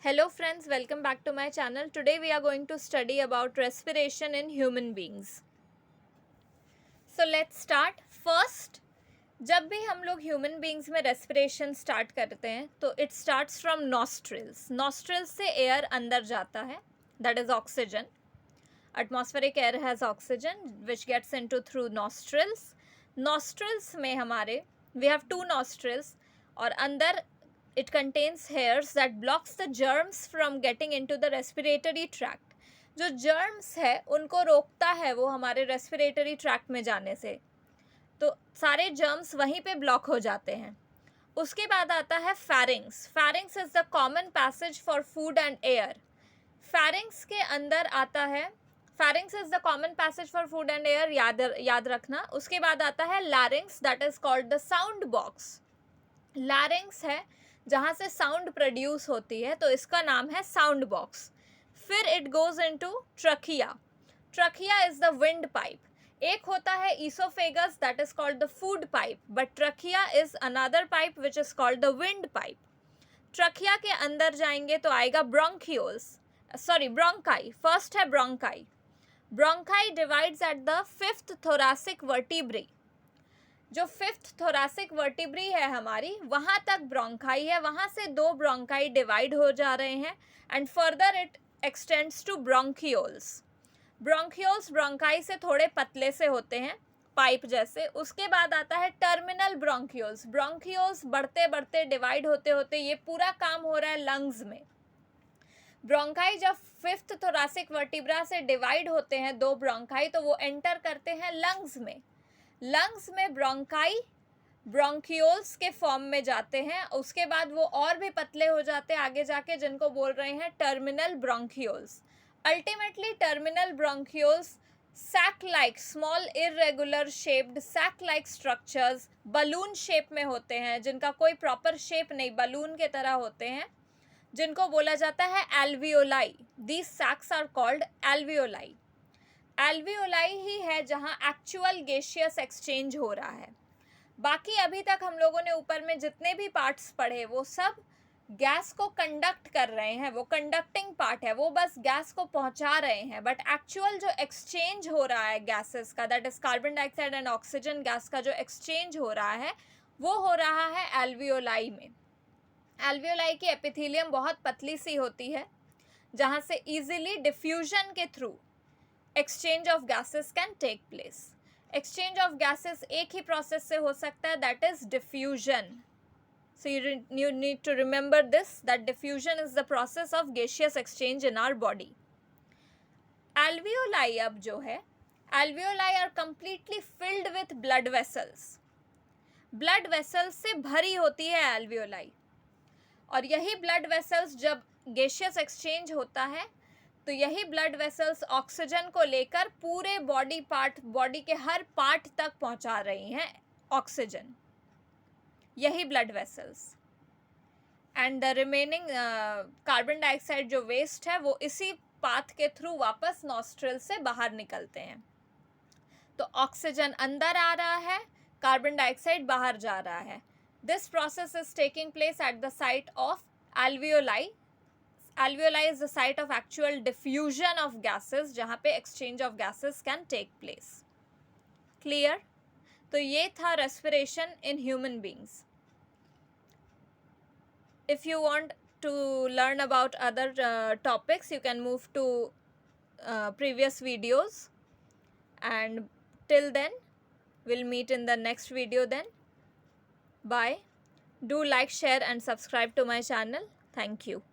Hello friends, welcome back to my channel. Today we are going to study about respiration in human beings. So let's start. First, जब भी हम लोग human beings में respiration start करते हैं तो it starts from nostrils. Nostrils से air अंदर जाता है, that is oxygen. Atmospheric air has oxygen which gets into through nostrils. Nostrils में हमारे वी हैव टू नॉस्ट्रिल्स और अंदर it contains hairs that blocks the germs from getting into the respiratory tract. जो germs है उनको रोकता है वो हमारे respiratory tract में जाने से, तो सारे germs वहीं पे ब्लॉक हो जाते हैं. उसके बाद आता है pharynx. Pharynx is the common passage for food and air. Pharynx के अंदर आता है, pharynx is the common passage for food and air, याद रखना. उसके बाद आता है larynx, that is called the sound box. larynx है जहाँ से साउंड प्रोड्यूस होती है, तो इसका नाम है साउंड बॉक्स. फिर it goes into trachea. Trachea is the wind pipe. एक होता है oesophagus, that is called the food pipe, but trachea is another pipe which is called the wind pipe. Trachea के अंदर जाएंगे तो आएगा ब्रोंकाई. फर्स्ट है bronchi. Bronchi divides at the fifth thoracic vertebrae. जो फिफ्थ थोरासिक वर्टिब्री है हमारी, वहाँ तक ब्रोंकाई है, वहाँ से दो ब्रोंकाई डिवाइड हो जा रहे हैं and further it extends to bronchioles. Bronchioles bronchi से थोड़े पतले से होते हैं, पाइप जैसे. उसके बाद आता है टर्मिनल ब्रोंकियोल्स. ब्रोंकियोल्स बढ़ते बढ़ते डिवाइड होते होते ये पूरा काम हो रहा है लंग्स में. ब्रोंकाई जब फिफ्थ थोरासिक वर्टिब्रा से डिवाइड होते हैं दो ब्रोंकाई, तो वो एंटर करते हैं लंग्स में. लंग्स में ब्रोंकाई ब्रोंकियोल्स के फॉर्म में जाते हैं. उसके बाद वो और भी पतले हो जाते हैं आगे जाके, जिनको बोल रहे हैं terminal bronchioles. Ultimately terminal bronchioles sac like small irregular shaped sac like structures balloon shape में होते हैं, जिनका कोई प्रॉपर शेप नहीं, बलून के तरह होते हैं, जिनको बोला जाता है alveoli. These sacs are called alveoli. Alveoli ही है जहाँ एक्चुअल गैसियस एक्सचेंज हो रहा है. बाकी अभी तक हम लोगों ने ऊपर में जितने भी पार्ट्स पढ़े वो सब गैस को कंडक्ट कर रहे हैं, वो कंडक्टिंग पार्ट है, वो बस गैस को पहुंचा रहे हैं. बट एक्चुअल जो एक्सचेंज हो रहा है गैसेस का, that is carbon dioxide and oxygen gas का जो एक्सचेंज हो रहा है, वो हो रहा है एल्वियोलाई में. एल्वियोलाई की एपिथेलियम बहुत पतली सी होती है, जहाँ से ईजिली डिफ्यूजन के through exchange of gases can take place. Exchange of gases एक ही process से हो सकता है, that is diffusion. So you need to remember this, that diffusion is the process of gaseous exchange in our body. Alveoli अब जो है, alveoli are completely filled with blood vessels. Blood vessels से भरी होती है alveoli. और यही blood vessels जब gaseous exchange होता है, तो यही ब्लड वेसल्स ऑक्सीजन को लेकर पूरे बॉडी के हर पार्ट तक पहुंचा रही हैं ऑक्सीजन, यही blood vessels. And the remaining carbon dioxide जो वेस्ट है वो इसी पाथ के थ्रू वापस नॉस्ट्रिल से बाहर निकलते हैं. तो ऑक्सीजन अंदर आ रहा है, कार्बन डाइऑक्साइड बाहर जा रहा है. This process is taking place at the site of alveoli. Alveoli is the site of actual diffusion of gases, जहाँ पे exchange of gases can take place. Clear? तो ये था respiration in human beings. If you want to learn about other topics, you can move to previous videos. And till then, we'll meet in the next video then. Bye. Do like, share and subscribe to my channel. Thank you.